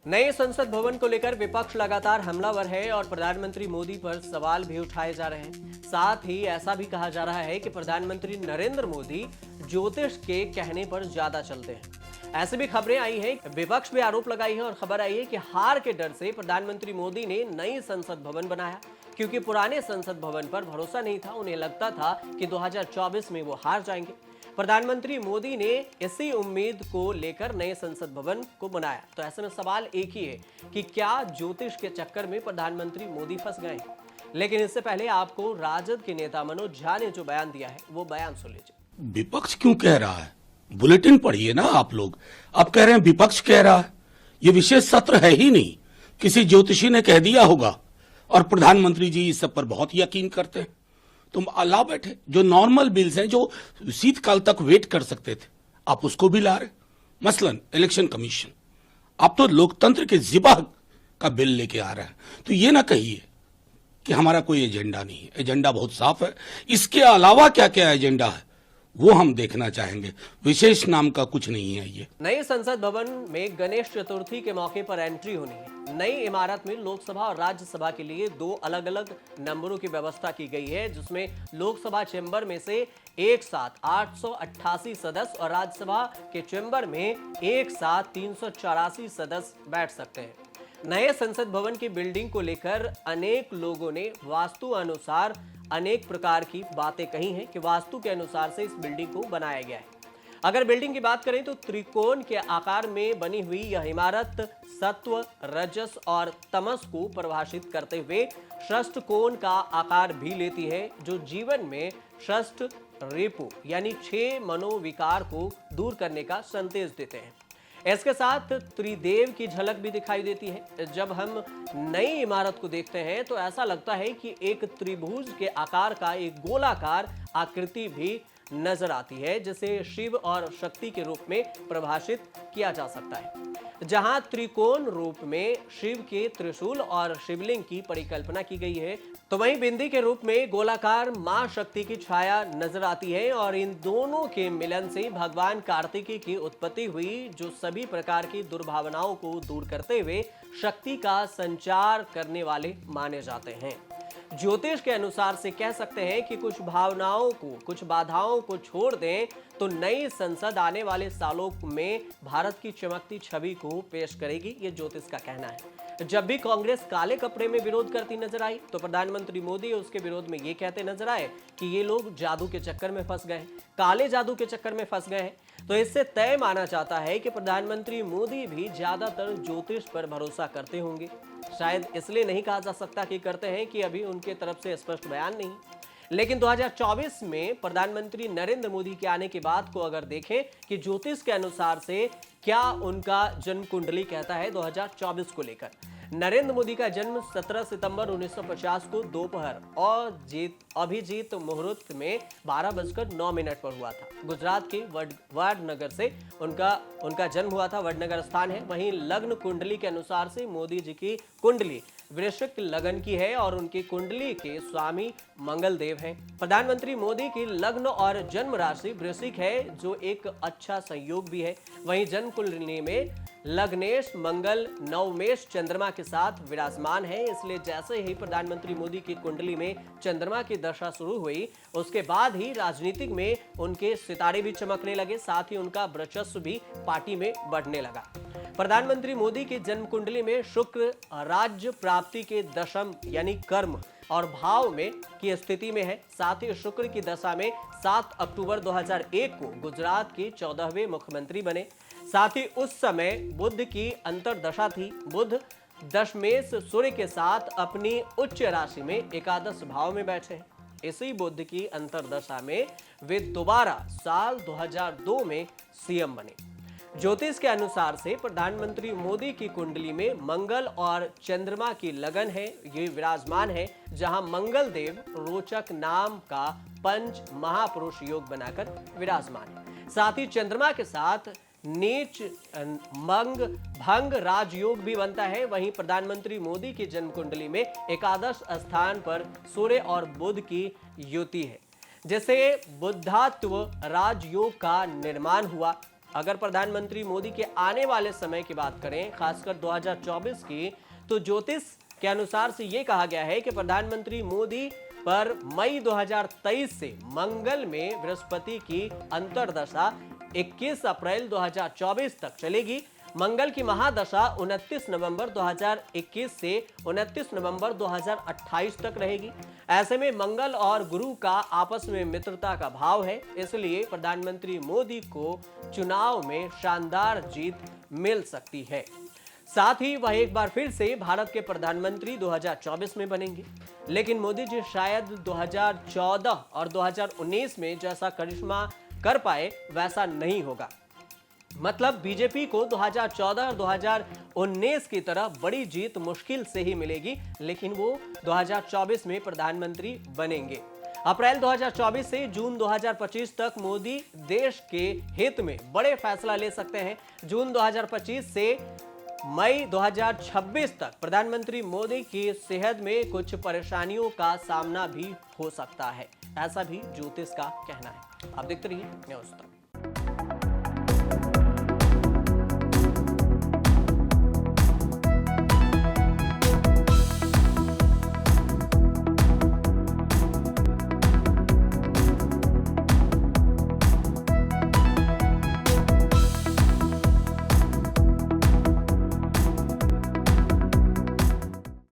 नए संसद भवन को लेकर विपक्ष लगातार हमलावर है और प्रधानमंत्री मोदी पर सवाल भी उठाए जा रहे हैं। साथ ही ऐसा भी कहा जा रहा है कि प्रधानमंत्री नरेंद्र मोदी ज्योतिष के कहने पर ज्यादा चलते हैं। ऐसे भी खबरें आई हैं, विपक्ष भी आरोप लगाई है और खबर आई है कि हार के डर से प्रधानमंत्री मोदी ने नई संसद भवन बनाया, क्योंकि पुराने संसद भवन पर भरोसा नहीं था। उन्हें लगता था कि 2024 में वो हार जाएंगे। प्रधानमंत्री मोदी ने इसी उम्मीद को लेकर नए संसद भवन को बनाया। तो ऐसे में सवाल एक ही है कि क्या ज्योतिष के चक्कर में प्रधानमंत्री मोदी फंस गए? लेकिन इससे पहले आपको राजद के नेता मनोज झा ने जो बयान दिया है वो बयान सुन लीजिए। विपक्ष क्यों कह रहा है? बुलेटिन पढ़िए ना आप लोग। आप कह रहे हैं विपक्ष कह रहा है। ये विशेष सत्र है ही नहीं, किसी ज्योतिषी ने कह दिया होगा और प्रधानमंत्री जी इस सब पर बहुत यकीन करते हैं। तुम ला बैठे जो नॉर्मल बिल्स हैं, जो शीतकाल तक वेट कर सकते थे, आप उसको भी ला रहे। मसलन इलेक्शन कमीशन, आप तो लोकतंत्र के जिबाह का बिल लेके आ रहे हैं। तो ये ना कहिए कि हमारा कोई एजेंडा नहीं है। एजेंडा बहुत साफ है। इसके अलावा क्या क्या एजेंडा है वो हम देखना चाहेंगे। विशेष नाम का कुछ नहीं है। ये नए संसद भवन में गणेश चतुर्थी के मौके पर एंट्री होनी है। नई इमारत में लोकसभा और राज्यसभा के लिए दो अलग अलग नंबरों की व्यवस्था की गई है, जिसमें लोकसभा चेंबर में से एक साथ 888 सदस्य और राज्यसभा के चेंबर में एक साथ 384 सदस्य बैठ सकते हैं। नए संसद भवन की बिल्डिंग को लेकर अनेक लोगों ने वास्तु अनुसार अनेक प्रकार की बातें कही हैं कि वास्तु के अनुसार से इस बिल्डिंग को बनाया गया है। अगर बिल्डिंग की बात करें तो त्रिकोण के आकार में बनी हुई यह इमारत सत्व, रजस और तमस को परिभाषित करते हुए षष्ठकोण का आकार भी लेती है, जो जीवन में षष्ठ रेपो यानी 6 मनोविकार को दूर करने का संदेश देते हैं। इसके साथ त्रिदेव की झलक भी दिखाई देती है। जब हम नई इमारत को देखते हैं तो ऐसा लगता है कि एक त्रिभुज के आकार का एक गोलाकार आकृति भी नजर आती है, जिसे शिव और शक्ति के रूप में परिभाषित किया जा सकता है। जहां त्रिकोण रूप में शिव के त्रिशूल और शिवलिंग की परिकल्पना की गई है, तो वहीं बिंदी के रूप में गोलाकार मां शक्ति की छाया नजर आती है और इन दोनों के मिलन से भगवान कार्तिकेय की उत्पत्ति हुई, जो सभी प्रकार की दुर्भावनाओं को दूर करते हुए शक्ति का संचार करने वाले माने जाते हैं। ज्योतिष के अनुसार से कह सकते हैं कि कुछ भावनाओं को, कुछ बाधाओं को छोड़ दें तो नई संसद आने वाले सालों में भारत की चमकती छवि को पेश करेगी, ये ज्योतिष का कहना है। जब भी कांग्रेस काले कपड़े में विरोध करती नजर आई तो प्रधानमंत्री मोदी उसके विरोध में ये कहते नजर आए कि ये लोग जादू के चक्कर में फंस गए, काले जादू के चक्कर में फंस गए हैं। तो इससे तय माना जाता है कि प्रधानमंत्री मोदी भी ज्यादातर ज्योतिष पर भरोसा करते होंगे। शायद इसलिए नहीं कहा जा सकता कि करते हैं कि अभी उनके तरफ से स्पष्ट बयान नहीं। लेकिन 2024 में प्रधानमंत्री नरेंद्र मोदी के आने के बाद को अगर देखें कि ज्योतिष के अनुसार से क्या उनका जन्म कुंडली कहता है 2024 को लेकर। नरेंद्र मोदी का जन्म 17 सितंबर 1950 को दोपहर और अभिजीत मुहूर्त में 12:09 पर हुआ था। गुजरात के वडनगर से उनका जन्म हुआ था। वडनगर स्थान है। वहीं लग्न कुंडली के अनुसार से मोदी जी की कुंडली वृश्चिक लगन की है और उनकी कुंडली के स्वामी मंगल देव हैं। प्रधानमंत्री मोदी की लग्न और जन्म राशि वृश्चिक है, जो एक अच्छा संयोग भी है। वहीं जन्म कुंडली में लग्नेश मंगल नवमेश चंद्रमा के साथ विराजमान है, इसलिए जैसे ही प्रधानमंत्री मोदी की कुंडली में चंद्रमा की दशा शुरू हुई, उसके बाद ही राजनीतिक में उनके सितारे भी चमकने लगे, साथ ही उनका वर्चस्व भी पार्टी में बढ़ने लगा। प्रधानमंत्री मोदी की जन्म कुंडली में शुक्र राज्य प्राप्ति के दशम यानी कर्म और भाव में की स्थिति में है। साथ ही शुक्र की दशा में 7 अक्टूबर 2001 को गुजरात के 14वें मुख्यमंत्री बने। साथ ही उस समय बुध की अंतर्दशा थी। बुध दशमेश सूर्य के साथ अपनी उच्च राशि में एकादश भाव में बैठे। इसी बुध की अंतर्दशा में वे दोबारा साल 2002 में सीएम बने। ज्योतिष के अनुसार से प्रधानमंत्री मोदी की कुंडली में मंगल और चंद्रमा की लगन है, ये विराजमान है, जहां मंगल देव रोचक नाम का पंच महापुरुष योग बनाकर विराजमान है। साथ ही चंद्रमा के साथ नीच मंग भंग राजयोग भी बनता है। वहीं प्रधानमंत्री मोदी की जन्म कुंडली में एकादश स्थान पर सूर्य और बुध की युति है, जिससे बुद्धात्व राजयोग का निर्माण हुआ। अगर प्रधानमंत्री मोदी के आने वाले समय की बात करें, खासकर 2024 की, तो ज्योतिष के अनुसार से यह कहा गया है कि प्रधानमंत्री मोदी पर मई 2023 से मंगल में बृहस्पति की अंतर्दशा 21 अप्रैल 2024 तक चलेगी। मंगल की महादशा 29 नवंबर 2021 से 29 नवंबर 2028 तक रहेगी। ऐसे में मंगल और गुरु का आपस में मित्रता का भाव है, इसलिए प्रधानमंत्री मोदी को चुनाव में शानदार जीत मिल सकती है। साथ ही वह एक बार फिर से भारत के प्रधानमंत्री 2024 में बनेंगे। लेकिन मोदी जी शायद 2014 और 2019 में जैसा करिश्मा कर पाए वैसा नहीं होगा। मतलब बीजेपी को 2014 और 2019 की तरह बड़ी जीत मुश्किल से ही मिलेगी, लेकिन वो 2024 में प्रधानमंत्री बनेंगे। अप्रैल 2024 से जून 2025 तक मोदी देश के हित में बड़े फैसला ले सकते हैं। जून 2025 से मई 2026 तक प्रधानमंत्री मोदी की सेहत में कुछ परेशानियों का सामना भी हो सकता है, ऐसा भी ज्योतिष का कहना है। आप देखते रहिए न्यूज़ तक।